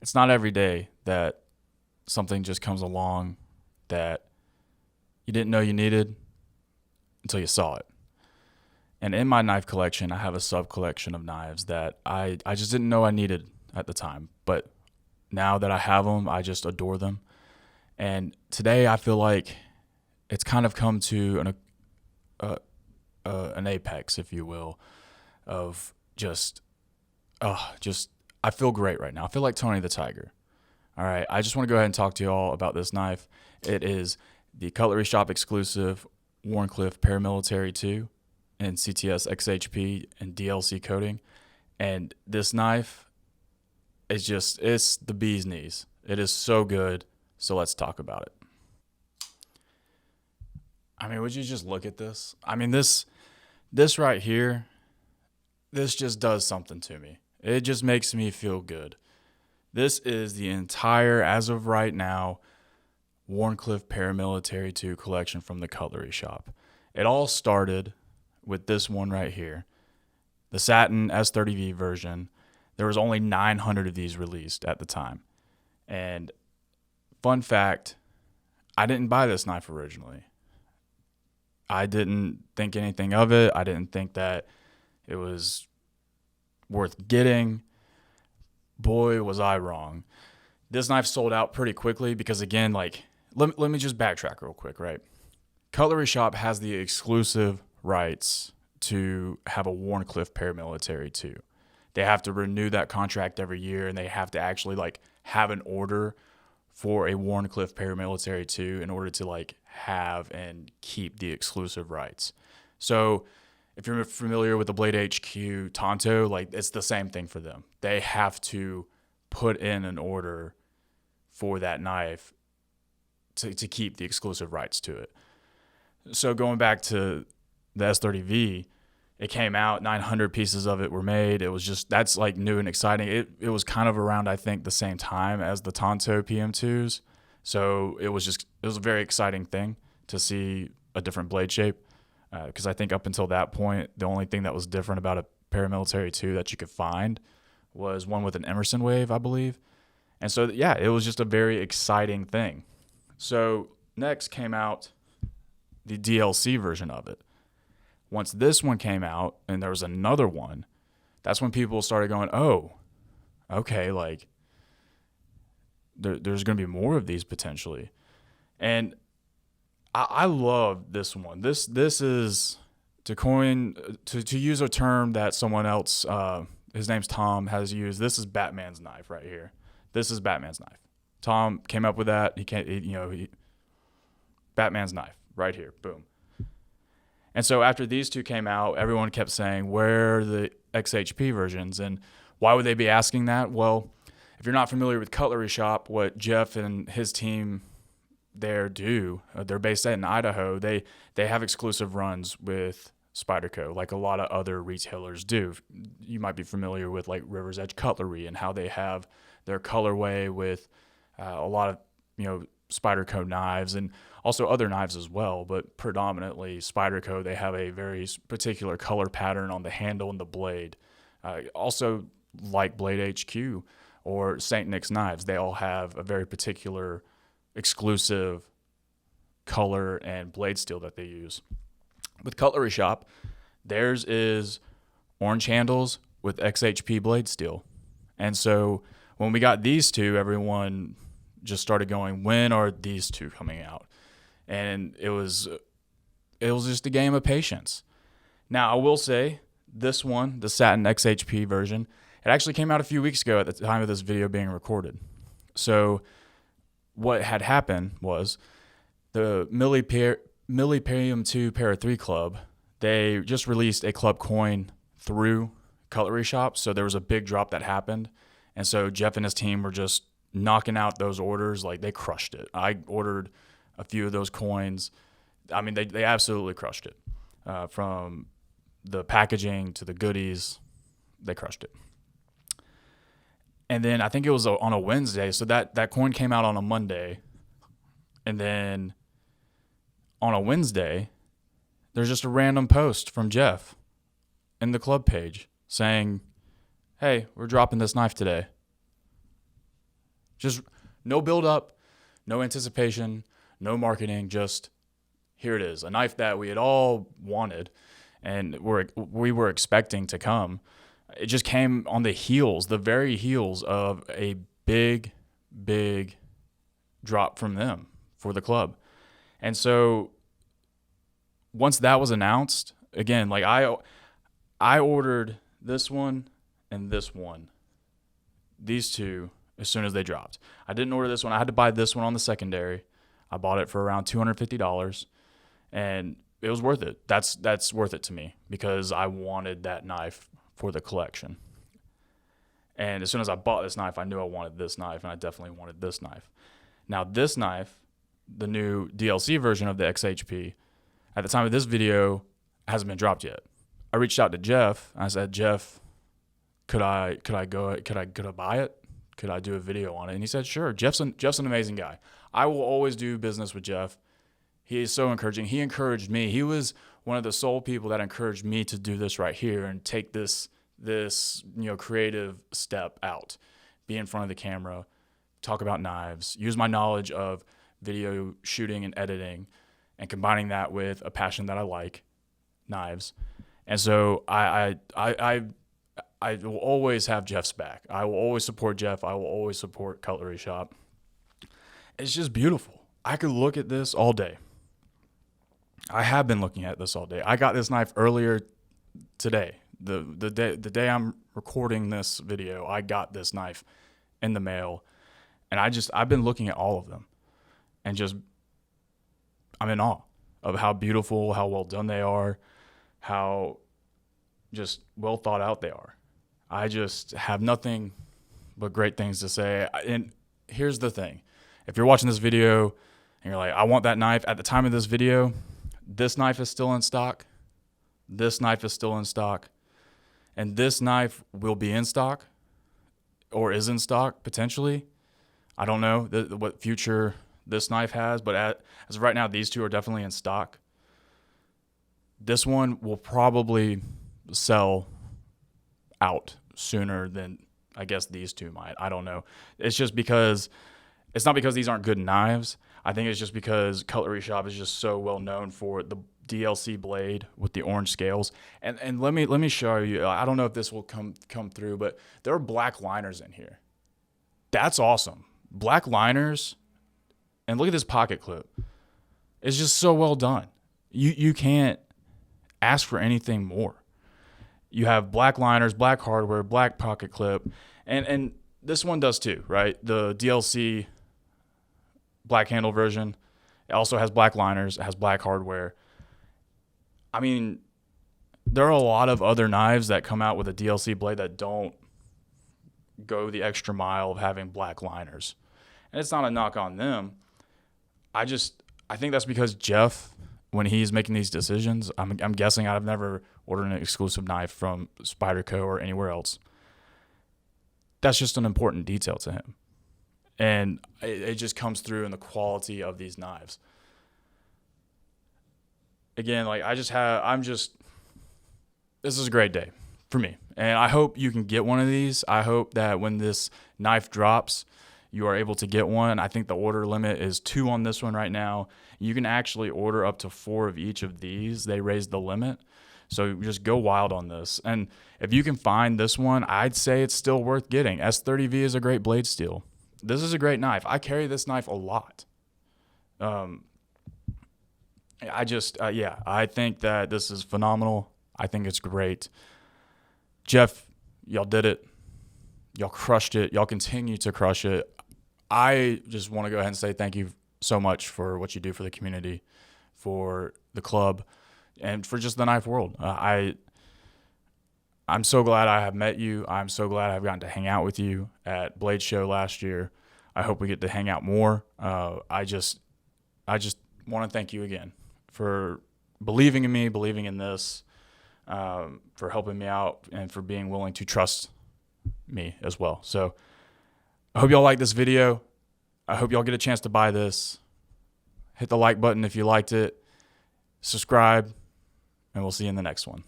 it's not every day that something just comes along that you didn't know you needed until you saw it. And in my knife collection, I have a sub collection of knives that I just didn't know I needed at the time. But now that I have them, I just adore them. And today I feel like it's kind of come to an apex, if you will, of just I feel great right now. I feel like Tony the Tiger. All right, I just want to go ahead and talk to you all about this knife. It is the Cutlery Shop exclusive Wharncliffe Paramilitary 2 in CTS-XHP and DLC coating. And this knife is it's the bee's knees. It is so good. So let's talk about it. I mean, would you just look at this? I mean, this right here, this just does something to me. It just makes me feel good. This is the entire, as of right now, Wharncliffe Paramilitary 2 collection from the Cutlery Shop. It all started with this one right here, the Satin S30V version. There was only 900 of these released at the time. And fun fact, I didn't buy this knife originally. I didn't think anything of it. I didn't think that it was worth getting. Boy, was I wrong. This knife sold out pretty quickly because, again, like, let me just backtrack real quick, right? Cutlery Shop has the exclusive rights to have a Wharncliffe Paramilitary 2. They have to renew that contract every year, and they have to actually, like, have an order for a Wharncliffe Paramilitary 2 in order to, like, have and keep the exclusive rights. So if you're familiar with the Blade HQ Tonto, like, it's the same thing for them. They have to put in an order for that knife to keep the exclusive rights to it. So going back to the S30V, it came out, 900 pieces of it were made. It was just, that's like new and exciting. It was kind of around, I think, the same time as the Tonto PM2s. So it was a very exciting thing to see a different blade shape. Because I think up until that point, the only thing that was different about a Paramilitary 2 that you could find was one with an Emerson wave, I believe. And so, yeah, it was just a very exciting thing. So next came out the DLC version of it. Once this one came out and there was another one, that's when people started going, oh, okay, like there's going to be more of these potentially. And I love this one. This is, to use a term that someone else, his name's Tom, has used. This is Batman's knife right here. This is Batman's knife. Tom came up with that. Batman's knife right here. Boom. And so after these two came out, everyone kept saying, where are the XHP versions? And why would they be asking that? Well, if you're not familiar with Cutlery Shop, what Jeff and his team there do, they're based in Idaho, they have exclusive runs with Spyderco, like a lot of other retailers do. You might be familiar with like River's Edge Cutlery and how they have their colorway with a lot of, Spyderco knives and also other knives as well, but predominantly Spyderco, they have a very particular color pattern on the handle and the blade. Also, like Blade HQ or St. Nick's Knives, they all have a very particular exclusive color and blade steel that they use. With Cutlery Shop, theirs is orange handles with XHP blade steel. And so when we got these two, everyone just started going, when are these two coming out? And it was just a game of patience. Now, I will say this one, the Satin XHP version, it actually came out a few weeks ago at the time of this video being recorded. So what had happened was the Milliparium 2 Para 3 Club, they just released a club coin through Cutlery Shop. So there was a big drop that happened. And so Jeff and his team were just knocking out those orders. Like, they crushed it. I ordered a few of those coins. I mean, they absolutely crushed it. From the packaging to the goodies, they crushed it. And then I think it was on a Wednesday. So that coin came out on a Monday. And then on a Wednesday, there's just a random post from Jeff in the club page saying, hey, we're dropping this knife today. Just no build up, no anticipation, no marketing, just here it is. A knife that we had all wanted and we were expecting to come. It just came on the heels, the very heels of a big drop from them for the club. And so once that was announced, again, like I ordered this one and this one, these two, as soon as they dropped. I didn't order this one. I had to buy this one on the secondary. I bought it for around $250, and it was worth it. That's worth it to me because I wanted that knife for the collection. And as soon as I bought this knife, I knew I wanted this knife, and I definitely wanted this knife. Now, this knife, the new DLC version of the XHP, at the time of this video, hasn't been dropped yet. I reached out to Jeff. I said, Jeff, could I buy it? Could I do a video on it? And he said, sure. Jeff's an amazing guy. I will always do business with Jeff. He is so encouraging. He encouraged me. He was one of the sole people that encouraged me to do this right here and take this creative step out, be in front of the camera, talk about knives, use my knowledge of video shooting and editing, and combining that with a passion that I like, knives. And so I will always have Jeff's back. I will always support Jeff. I will always support Cutlery Shop. It's just beautiful. I could look at this all day. I have been looking at this all day. I got this knife earlier today. The day I'm recording this video, I got this knife in the mail, and I've been looking at all of them, and I'm in awe of how beautiful, how well done they are, how just well thought out they are. I just have nothing but great things to say. And here's the thing. If you're watching this video and you're like, I want that knife, at the time of this video, this knife is still in stock. This knife is still in stock. And this knife will be in stock or is in stock potentially. I don't know what future this knife has, but as of right now, these two are definitely in stock. This one will probably sell out sooner than I guess these two might. I don't know. It's just because it's not because these aren't good knives. I think it's just because Cutlery Shop is just so well known for the DLC blade with the orange scales. And let me show you. I don't know if this will come through, but there are black liners in here. That's awesome. Black liners, and look at this pocket clip. It's just so well done. You can't ask for anything more. You have black liners, black hardware, black pocket clip, and this one does too, right? The DLC black handle version, it also has black liners, it has black hardware. I mean, there are a lot of other knives that come out with a DLC blade that don't go the extra mile of having black liners. And it's not a knock on them. I think that's because Jeff, when he's making these decisions, I'm guessing I've never ordered an exclusive knife from Spyderco or anywhere else. That's just an important detail to him. And it just comes through in the quality of these knives. Again, like this is a great day for me. And I hope you can get one of these. I hope that when this knife drops, you are able to get one. I think the order limit is 2 on this one right now. You can actually order up to 4 of each of these. They raised the limit. So just go wild on this. And if you can find this one, I'd say it's still worth getting. S30V is a great blade steel. This is a great knife. I carry this knife a lot. I think that this is phenomenal. I think it's great. Jeff, y'all did it. Y'all crushed it. Y'all continue to crush it. I just want to go ahead and say thank you so much for what you do for the community, for the club, and for just the knife world. I'm so glad I have met you. I'm so glad I've gotten to hang out with you at Blade Show last year. I hope we get to hang out more. I just want to thank you again for believing in me, believing in this, for helping me out, and for being willing to trust me as well. So I hope y'all like this video. I hope y'all get a chance to buy this. Hit the like button if you liked it. Subscribe, and we'll see you in the next one.